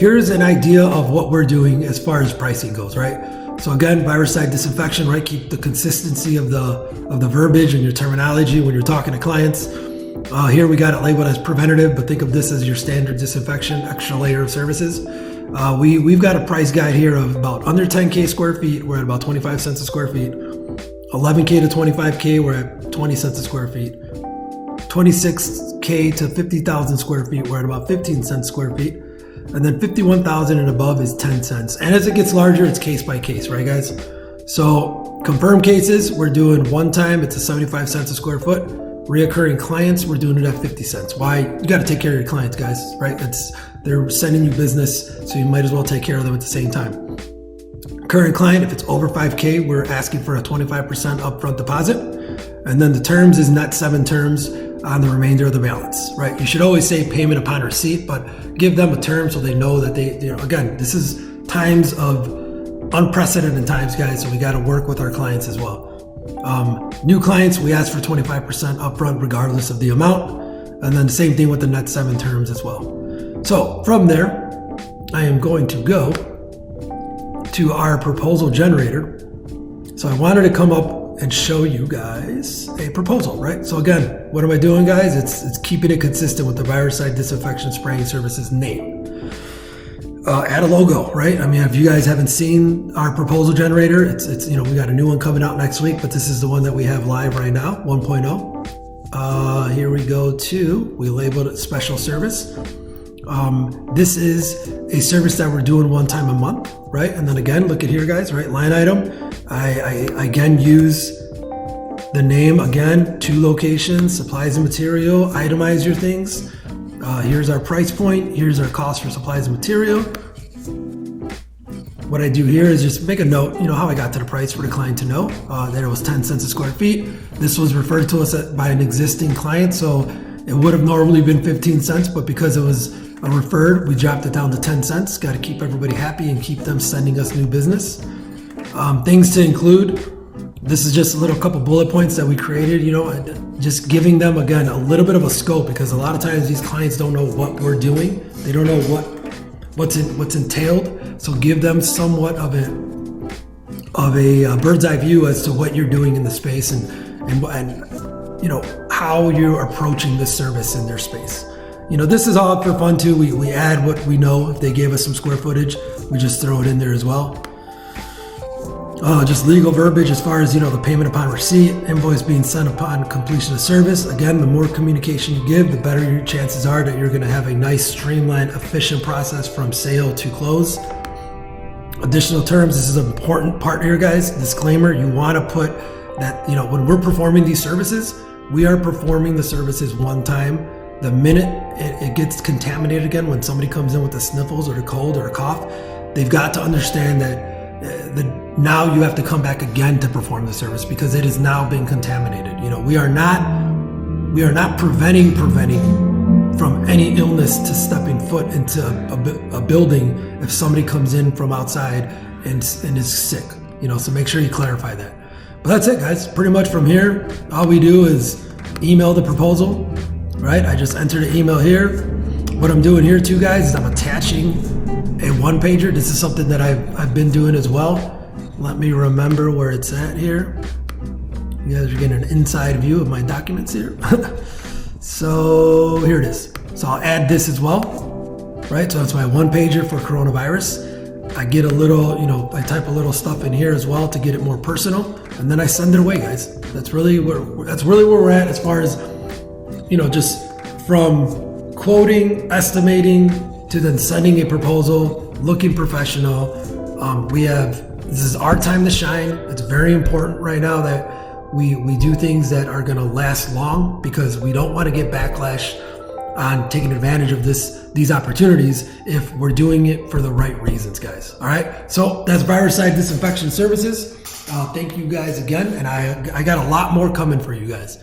here's an idea of what we're doing as far as pricing goes, right? So again, virucide disinfection, right? Keep the consistency of the verbiage and your terminology when you're talking to clients. Here we got it labeled as preventative, but think of this as your standard disinfection, extra layer of services. We've got a price guide here of about under 10K square feet. We're at about 25 cents a square feet. 11K to 25K, we're at 20 cents a square feet. 26K to 50,000 square feet, we're at about 15 cents square feet. And then 51,000 and above is 10 cents. And as it gets larger, it's case by case, right guys? So confirmed cases, we're doing one time, it's a 75 cents a square foot. Reoccurring clients, we're doing it at 50 cents. Why? You got to take care of your clients, guys, right? They're sending you business, so you might as well take care of them at the same time. Current client, if it's over 5K, we're asking for a 25% upfront deposit. And then the terms is net 7 terms on the remainder of the balance, right? You should always say payment upon receipt, but give them a term so they know that they, again, this is times of unprecedented times, guys, so we got to work with our clients as well. New clients, we ask for 25% upfront regardless of the amount. And then the same thing with the net 7 terms as well. So from there, I am going to go to our proposal generator. So I wanted to come up and show you guys a proposal, right? So again, what am I doing, guys? It's keeping it consistent with the virucide disinfection spraying services name. Add a logo, right? I mean, if you guys haven't seen our proposal generator, it's we got a new one coming out next week, but this is the one that we have live right now, 1.0. Here we go we labeled it special service. This is a service that we're doing one time a month, right? And then again, look at here, guys, right? Line item. I again use the name again, 2 locations, supplies and material, itemize your things. Here's our price point. Here's our cost for supplies and material. What I do here is just make a note, how I got to the price for the client to know that it was 10 cents a square feet. This was referred to us by an existing client, so it would have normally been 15 cents, but because it was a referred, we dropped it down to 10 cents. Got to keep everybody happy and keep them sending us new business. Things to include. This is just a little couple bullet points that we created, just giving them, again, a little bit of a scope, because a lot of times these clients don't know what we're doing. They don't know what's entailed. So give them somewhat of a bird's eye view as to what you're doing in the space and how you're approaching this service in their space. This is all for fun too. We add what we know. If they gave us some square footage, we just throw it in there as well. Just legal verbiage as far as, the payment upon receipt, invoice being sent upon completion of service. Again, the more communication you give, the better your chances are that you're going to have a nice, streamlined, efficient process from sale to close. Additional terms, this is an important part here, guys. Disclaimer, you want to put that, when we're performing these services, we are performing the services one time. The minute it gets contaminated again, when somebody comes in with the sniffles or the cold or a cough, they've got to understand that now you have to come back again to perform the service because it has now been contaminated. We are not preventing from any illness to stepping foot into a building if somebody comes in from outside and is sick. So make sure you clarify that. But that's it, guys. Pretty much from here, all we do is email the proposal, right? I just enter the email here. What I'm doing here too, guys, is I'm attaching a one-pager. This is something that I've been doing as well. Let me remember where it's at here. You guys are getting an inside view of my documents here. So here it is. So I'll add this as well, right? So that's my one-pager for coronavirus. I get a little, I type a little stuff in here as well to get it more personal, and then I send it away, guys. That's really where we're at as far as, just from quoting, estimating, to then sending a proposal, looking professional. This is our time to shine. It's very important right now that we do things that are going to last long, because we don't want to get backlash on taking advantage of these opportunities if we're doing it for the right reasons, guys. All right. So that's virucide disinfection services. Thank you guys again. And I got a lot more coming for you guys.